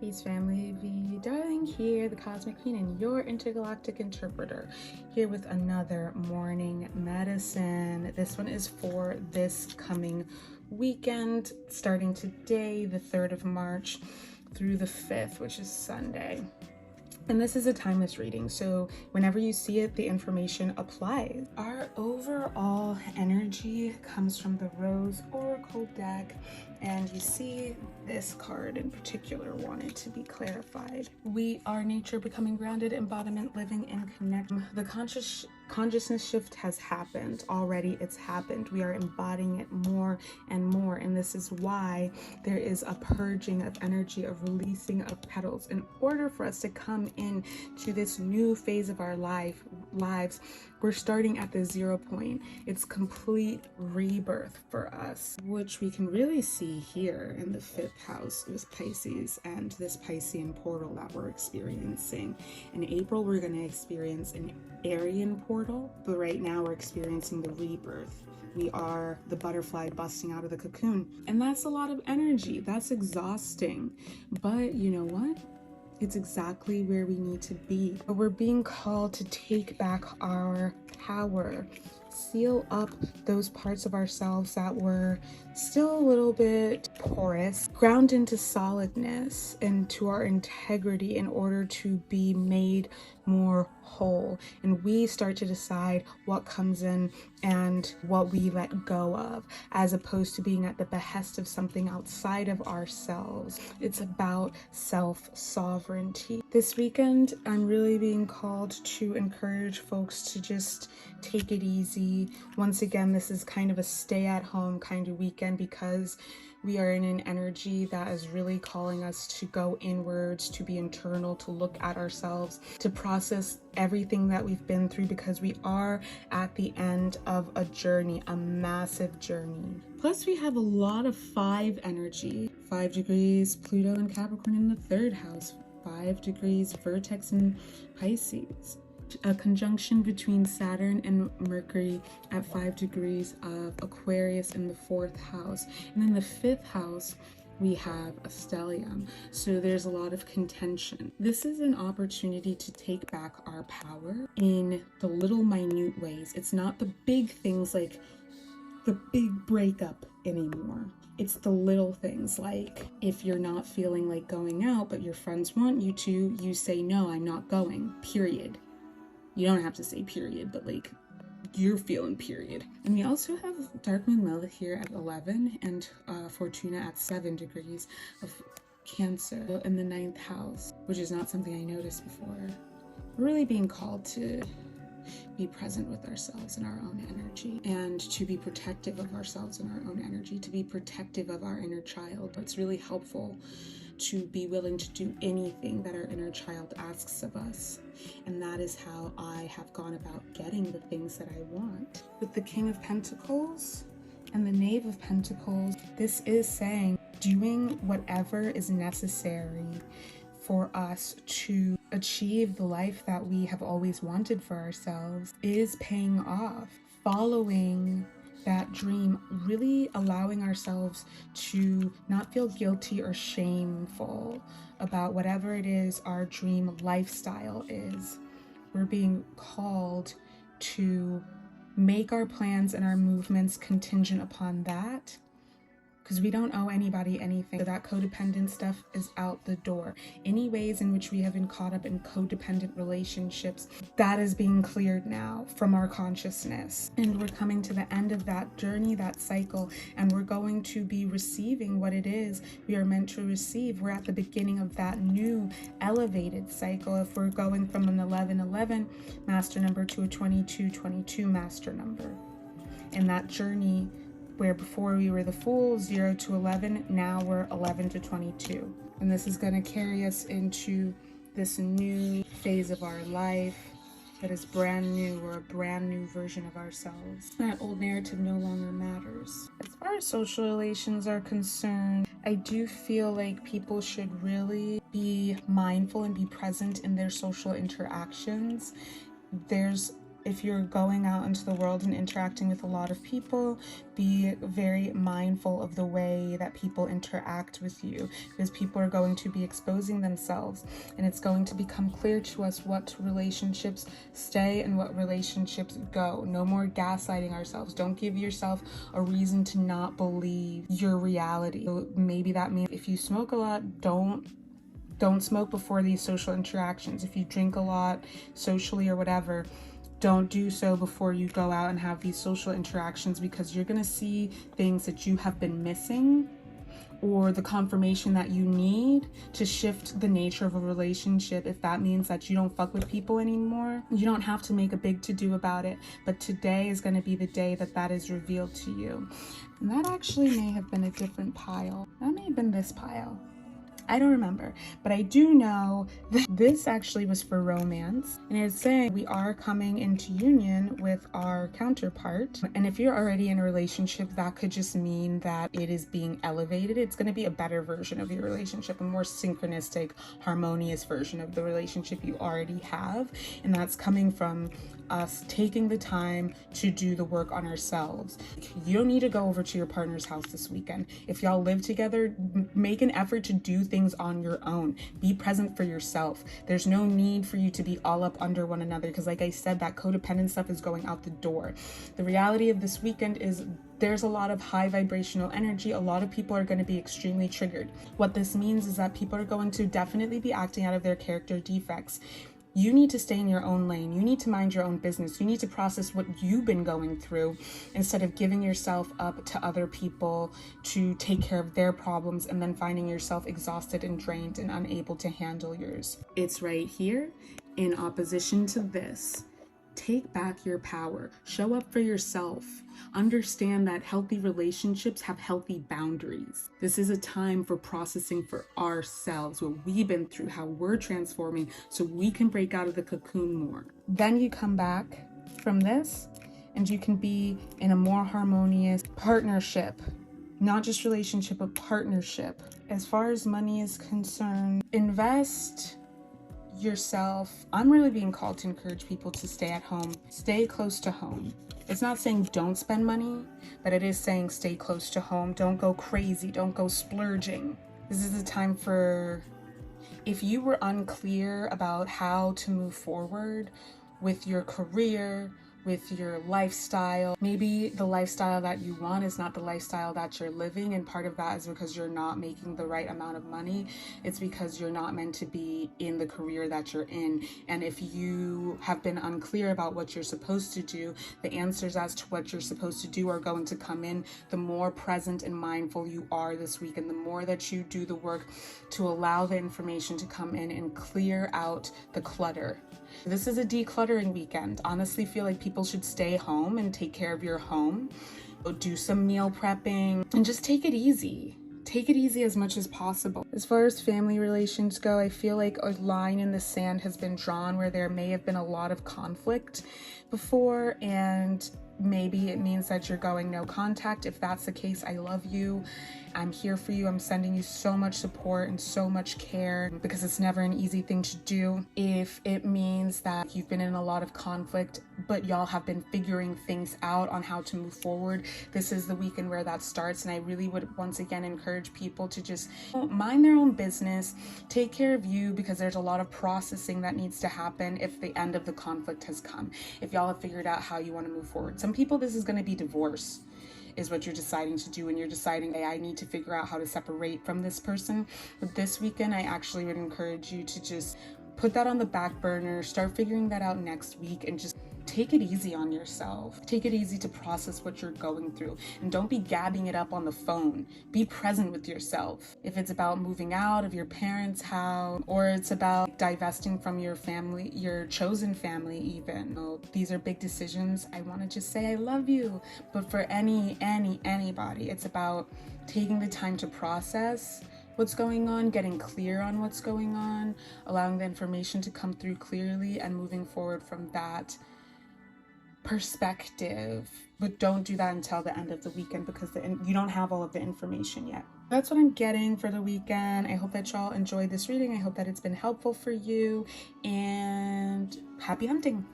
Peace family, Vie Darling here, the Cosmic Queen and your intergalactic interpreter, here with another morning medicine. This one is for this coming weekend, starting today, the 3rd of March, through the 5th, which is Sunday. And this is a timeless reading, so whenever you see it, the information applies. Our overall energy comes from the Rose Oracle deck, and you see this card in particular wanted to be clarified. We are nature becoming grounded, embodiment living in connection. The consciousness shift has happened already. It's happened. We are embodying it more and more, and this is why there is a purging of energy, of releasing of petals in order for us to come in to this new phase of our lives. We're starting at the 0 point. It's complete rebirth for us, which we can really see here in the 5th house with Pisces and this Piscean portal that we're experiencing. In April, we're going to experience an Aryan portal, but right now we're experiencing the rebirth. We are the butterfly busting out of the cocoon, and that's a lot of energy. That's exhausting, but you know what? It's exactly where we need to be. But we're being called to take back our power, seal up those parts of ourselves that were still a little bit porous, ground into solidness and to our integrity in order to be made more whole. And we start to decide what comes in and what we let go of, as opposed to being at the behest of something outside of ourselves. It's about self-sovereignty. This weekend, I'm really being called to encourage folks to just take it easy. Once again, this is kind of a stay-at-home kind of weekend because we are in an energy that is really calling us to go inwards, to be internal, to look at ourselves, to process everything that we've been through, because we are at the end of a journey, a massive journey. Plus, we have a lot of 5 energy. 5 degrees Pluto and Capricorn in the 3rd house, 5 degrees Vertex in Pisces. A conjunction between Saturn and Mercury at 5 degrees of Aquarius in the 4th house. And in the 5th house, we have a stellium. So there's a lot of contention. This is an opportunity to take back our power in the little minute ways. It's not the big things like the big breakup anymore. It's the little things, like if you're not feeling like going out, but your friends want you to, you say, no, I'm not going, period. You don't have to say period, but like you're feeling period. And we also have Dark Moon Lilith here at 11 and Fortuna at 7 degrees of Cancer in the 9th house, which is not something I noticed before. We're really being called to be present with ourselves and our own energy, and to be protective of ourselves and our own energy, to be protective of our inner child. It's really helpful to be willing to do anything that our inner child asks of us. And that is how I have gone about getting the things that I want. With the King of Pentacles and the Knave of Pentacles, this is saying doing whatever is necessary for us to achieve the life that we have always wanted for ourselves is paying off. Following that dream, really allowing ourselves to not feel guilty or shameful about whatever it is our dream lifestyle is. We're being called to make our plans and our movements contingent upon that, because we don't owe anybody anything. So that codependent stuff is out the door. Any ways in which we have been caught up in codependent relationships, that is being cleared now from our consciousness. And we're coming to the end of that journey, that cycle, and we're going to be receiving what it is we are meant to receive. We're at the beginning of that new elevated cycle. If we're going from an 11-11 master number to a 22-22 master number. In that journey, where before we were the Fool, 0 to 11, now we're 11 to 22. And this is going to carry us into this new phase of our life that is brand new. We're a brand new version of ourselves. That old narrative no longer matters. As far as social relations are concerned, I do feel like people should really be mindful and be present in their social interactions. There's if you're going out into the world and interacting with a lot of people, be very mindful of the way that people interact with you, because people are going to be exposing themselves, and it's going to become clear to us what relationships stay and what relationships go. No more gaslighting ourselves. Don't give yourself a reason to not believe your reality. So maybe that means if you smoke a lot, don't smoke before these social interactions. If you drink a lot socially or whatever, don't do so before you go out and have these social interactions, because you're going to see things that you have been missing, or the confirmation that you need to shift the nature of a relationship. If that means that you don't fuck with people anymore, you don't have to make a big to-do about it, but today is going to be the day that that is revealed to you. And that actually may have been a different pile. That may have been this pile. I don't remember, but I do know that this actually was for romance, and it's saying we are coming into union with our counterpart. And if you're already in a relationship, that could just mean that it is being elevated. It's going to be a better version of your relationship, a more synchronistic, harmonious version of the relationship you already have. And that's coming from us taking the time to do the work on ourselves. You don't need to go over to your partner's house this weekend. If y'all live together, make an effort to do things on your own. Be present for yourself. There's no need for you to be all up under one another, because like I said, that codependent stuff is going out the door. The reality of this weekend is there's a lot of high vibrational energy. A lot of people are going to be extremely triggered. What this means is that people are going to definitely be acting out of their character defects. You need to stay in your own lane. You need to mind your own business. You need to process what you've been going through instead of giving yourself up to other people to take care of their problems and then finding yourself exhausted and drained and unable to handle yours. It's right here in opposition to this. Take back your power. Show up for yourself. Understand that healthy relationships have healthy boundaries. This is a time for processing for ourselves, what we've been through, how we're transforming, so we can break out of the cocoon more. Then you come back from this and you can be in a more harmonious partnership, not just relationship, but partnership. As far as money is concerned, invest yourself. I'm really being called to encourage people to stay at home, stay close to home. It's not saying don't spend money, but it is saying stay close to home. Don't go crazy. Don't go splurging. This is the time for, if you were unclear about how to move forward with your career, with your lifestyle, maybe the lifestyle that you want is not the lifestyle that you're living, and part of that is because you're not making the right amount of money. It's because you're not meant to be in the career that you're in. And if you have been unclear about what you're supposed to do, the answers as to what you're supposed to do are going to come in the more present and mindful you are this week, and the more that you do the work to allow the information to come in and clear out the clutter. This is a decluttering weekend. Honestly, feel like people should stay home and take care of your home. Do some meal prepping and just take it easy. Take it easy as much as possible. As far as family relations go, I feel like a line in the sand has been drawn where there may have been a lot of conflict before, and maybe it means that you're going no contact. If that's the case, I love you. I'm here for you. I'm sending you so much support and so much care, because it's never an easy thing to do. If it means that you've been in a lot of conflict, but y'all have been figuring things out on how to move forward, this is the weekend where that starts. And I really would once again encourage people to just mind their own business, take care of you, because there's a lot of processing that needs to happen if the end of the conflict has come. If y'all have figured out how you want to move forward. Some people, this is going to be divorce, is what you're deciding to do, and you're deciding, hey, I need to figure out how to separate from this person. But this weekend, I actually would encourage you to just put that on the back burner, start figuring that out next week, and just take it easy on yourself. Take it easy to process what you're going through, and don't be gabbing it up on the phone. Be present with yourself. If it's about moving out of your parents' house, or it's about divesting from your family, your chosen family even. These are big decisions. I want to just say I love you. But for anybody, it's about taking the time to process what's going on, getting clear on what's going on, allowing the information to come through clearly, and moving forward from that perspective. But don't do that until the end of the weekend, because you don't have all of the information yet. That's what I'm getting for the weekend. I hope that y'all enjoyed this reading. I hope that it's been helpful for you, and happy hunting.